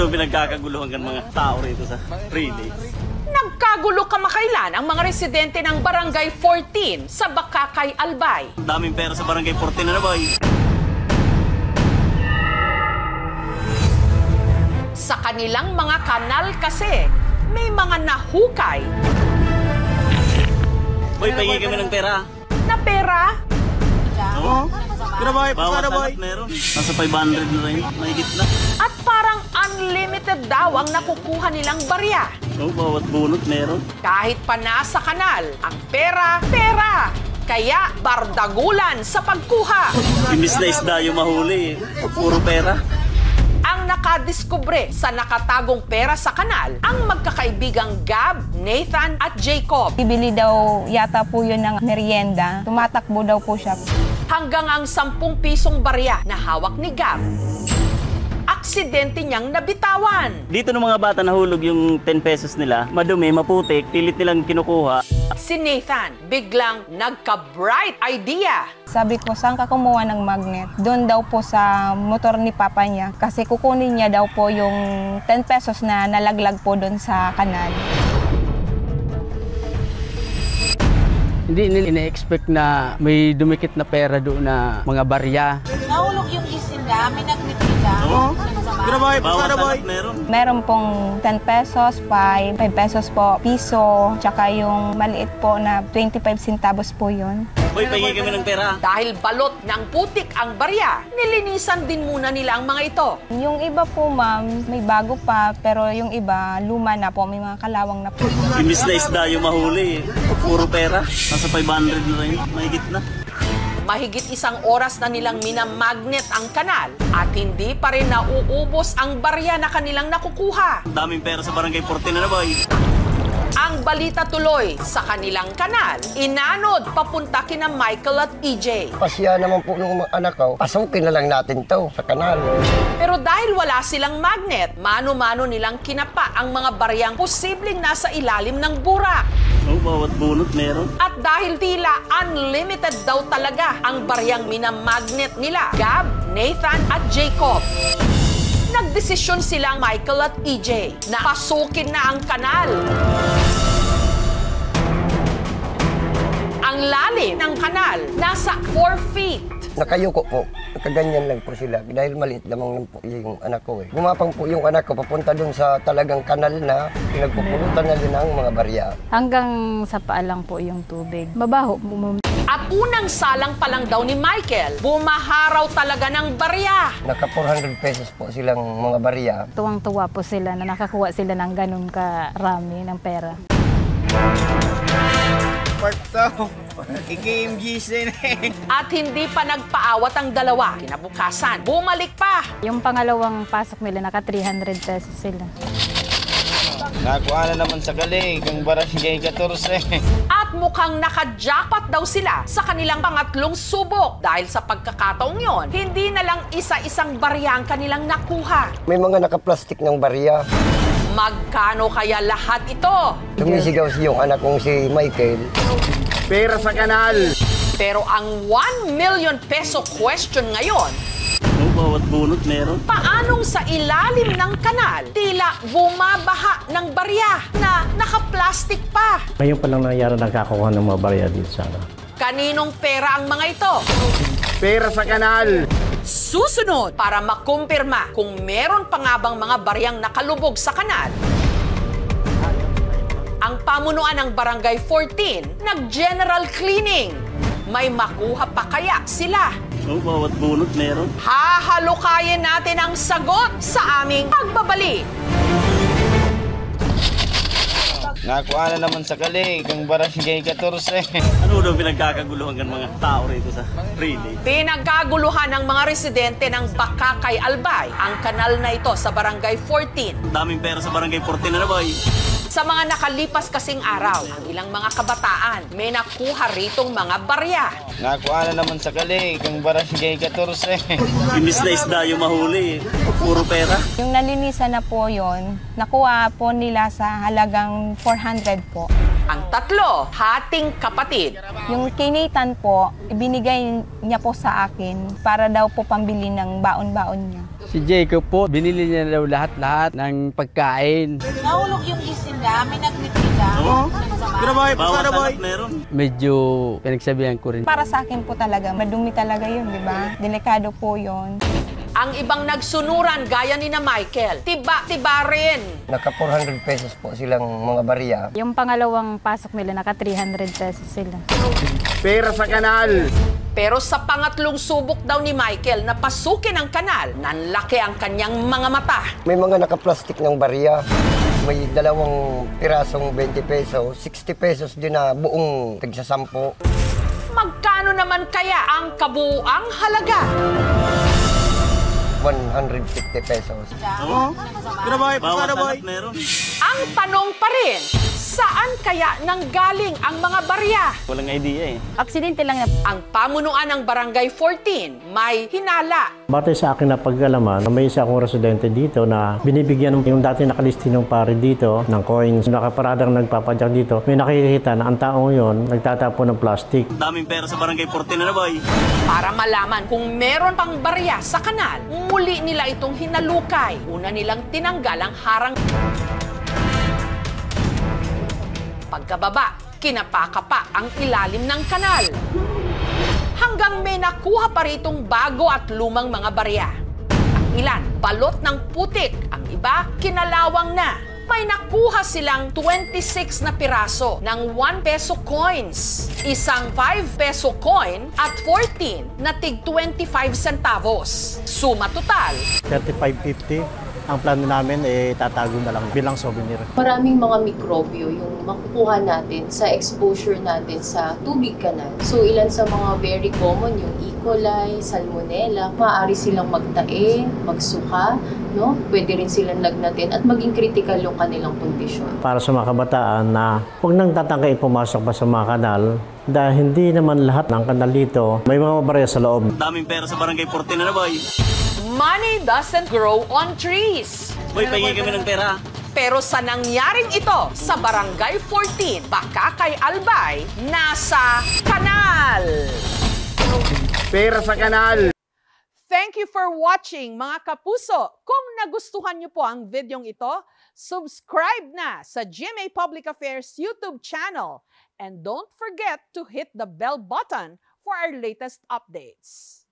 daw pinagkakaguluhan ng mga tao rito sa relay? Nagkagulo kamakailan ang mga residente ng Barangay 14 sa Bakakay, Albay. Daming pera sa Barangay 14 na boy. Sa kanilang mga kanal kasi, may mga nahukay. Boy, pahingi kami ng pera. Na pera? Oo. Bawat anak meron. Nasa 500 na rin. Mahigit na. At parang unlimited daw ang nakukuha nilang barya. Oo, bawat bunot meron. Kahit pa nasa kanal, ang pera, pera. Kaya bardagulan sa pagkuha. Imbis na isda yung mahuli. Puro pera. Ang nakadiskubre sa nakatagong pera sa kanal, ang magkakaibigang Gab, Nathan at Jacob. Ibili daw yata po yun ng merienda. Tumatakbo daw po siya. Hanggang ang 10 pisong barya na hawak ni Gab. Aksidente niyang nabitawan. Dito ng mga bata nahulog yung 10 pesos nila. Madumi, maputik, pilit nilang kinukuha. Si Nathan biglang nagka-bright idea. Sabi ko, saan ka kumuha ng magnet? Doon daw po sa motor ni papa niya. Kasi kukunin niya daw po yung 10 pesos na nalaglag po doon sa kanal. Hindi nila ina-expect na may dumikit na pera doon na mga barya. Nahulog yung isinda, may nagnitita. Oo. Bawat anak meron. Meron pong 10 pesos, 5 pesos po, piso, tsaka yung maliit po na 25 centavos po yun. Boy, pahingi kami ng pera. Dahil balot ng putik ang barya, nilinisan din muna nila ang mga ito. Yung iba po, ma'am, may bago pa, pero yung iba, luma na po, may mga kalawang na po. Imbis na isda yung mahuli. Puro pera. Nasa 500 na rin. Mahigit na. Mahigit 1 oras na nilang minamagnet ang kanal at hindi pa rin nauubos ang barya na kanilang nakukuha. Daming pera sa Barangay 14 na boy. Ang balita tuloy sa kanilang kanal, inanod papunta kina Michael at EJ. Pasya naman po ng anak ko, pasukin na lang natin to sa kanal. Pero dahil wala silang magnet, mano-mano nilang kinapa ang mga baryang posibleng nasa ilalim ng burak. Oo, bawat bunot meron. At dahil tila unlimited daw talaga ang baryang minamagnet nila, Gab, Nathan at Jacob, nagdesisyon silang Michael at EJ na pasukin na ang kanal. Ang lalim ng kanal, nasa 4 feet. Nakayuko po, nakaganyan lang po sila dahil maliit lamang lang po yung anak ko eh. Gumapang po yung anak ko papunta dun sa talagang kanal na pinagpupulutan na din ang mga barya. Hanggang sa paa lang po yung tubig. Mabaho. At unang salang pa lang daw ni Michael, bumaharaw talaga ng barya. Naka 400 pesos po silang mga barya. Tuwang-tuwa po sila na nakakuha sila ng ganun karami ng pera. At hindi pa nagpaawat ang dalawa. Kinabukasan, bumalik pa. Yung pangalawang pasok nila, naka 300 pesos sila. Nakuha na naman sa galing ang Barangay 14. At mukhang naka-jackpot daw sila sa kanilang pangatlong subok. Dahil sa pagkakataong yon, hindi na lang isa-isang barya ang kanilang nakuha. May mga naka-plastic ng barya. Magkano kaya lahat ito? Sumisigaw si yung anak kong si Michael. Pera sa kanal! Pero ang 1 million peso question ngayon, Oo, bawat bunot meron. paanong sa ilalim ng kanal tila bumabaha ng barya na naka-plastic pa? Ngayon pa lang nangyari nagkakakuha ng mga barya dito sana. Kaninong pera ang mga ito? Pera sa kanal! Susunod para makumpirma kung meron pa nga bang mga baryang nakalubog sa kanal. Ang pamunuan ng Barangay 14 nag-general cleaning. May makuha pa kaya sila? Oo, bawat bunot meron. Hahalukayin natin ang sagot sa aming pagbabalik. Nakuha na naman sa galing ang Barangay 14. Ano daw pinagkakaguluhan ng mga tao rito sa relay? Pinagkaguluhan ng mga residente ng Bakakay, Albay ang kanal na ito sa Barangay 14. Daming pera sa Barangay 14 na boy. Sa mga nakalipas kasing araw, ang ilang mga kabataan may nakuha ritong mga barya. Nakuha na naman sa galing ang Barangay 14. Imbis na isda yung mahuli. Puro pera. Yung nalinisan na po yun, nakuha po nila sa halagang 400 po. Ang tatlo, hating kapatid. Yung kay Nathan po, ibinigay niya po sa akin para daw po pambili ng baon-baon niya. Si Jacob po, binili niya daw lahat-lahat ng pagkain. Nahulog yung isinda, may nagnitinda. Bawat anak meron. Medyo pinagsabihan ko rin. Para sa akin po talaga, madumi talaga yun, di ba? Delikado po yun. Ang ibang nagsunuran gaya ni na Michael, tiba-tiba rin. Naka 400 pesos po silang mga barya. Yung pangalawang pasok nila, naka 300 pesos sila. Pera sa kanal! Pero sa pangatlong subok daw ni Michael na pasukin ang kanal, nanlaki ang kanyang mga mata. May mga naka-plastic ng barya. May dalawang pirasong 20 pesos, 60 pesos din na buong tigsasampo. Magkano naman kaya ang kabuuang halaga? 150 pesos. Bawat anak meron. Ang tanong pa rin, saan kaya nanggaling ang mga barya? Walang idea eh. Aksidente lang na. Ang pamunuan ng Barangay 14 may hinala. Batay sa akin na pag-alaman, may isa akong residente dito na binibigyan yung dati nakalistinong pare dito ng coins. Nakaparadang nagpapadyak dito. May nakikita na ang taong yon nagtatapo ng plastic. Daming pera sa Barangay 14 na boy. Para malaman kung meron pang barya sa kanal, muli nila itong hinalukay. Una nilang tinanggal ang harang. Pagkababa, kinapakapa ang ilalim ng kanal. Hanggang may nakuha pa ritong bago at lumang mga barya. Ang ilan, balot ng putik. Ang iba, kinalawang na. May nakuha silang 26 na piraso ng 1 peso coins, isang 5 peso coin at 14 na tig 25 centavos. Suma total, 35.50. Ang plano namin tatago na lang bilang souvenir. Maraming mga mikrobyo yung makukuha natin sa exposure natin sa tubig kanal. So ilan sa mga very common yung E. coli, salmonella, maaari silang magtae, magsuka, no? Pwede rin silang lagnatin at maging critical yung kanilang kondisyon. Para sa mga kabataan na huwag nang tatangkain pumasok pa sa mga kanal dahil hindi naman lahat ng kanal dito may mga barya sa loob. Daming pera sa Barangay 14 na boy. money doesn't grow on trees. Boy, pahingi kami ng pera. Pero sa nangyaring ito sa Barangay 14, baka kay Albay, nasa kanal. Pera sa kanal! Thank you for watching, mga kapuso. Kung nagustuhan niyo po ang videong ito, subscribe na sa GMA Public Affairs YouTube channel. And don't forget to hit the bell button for our latest updates.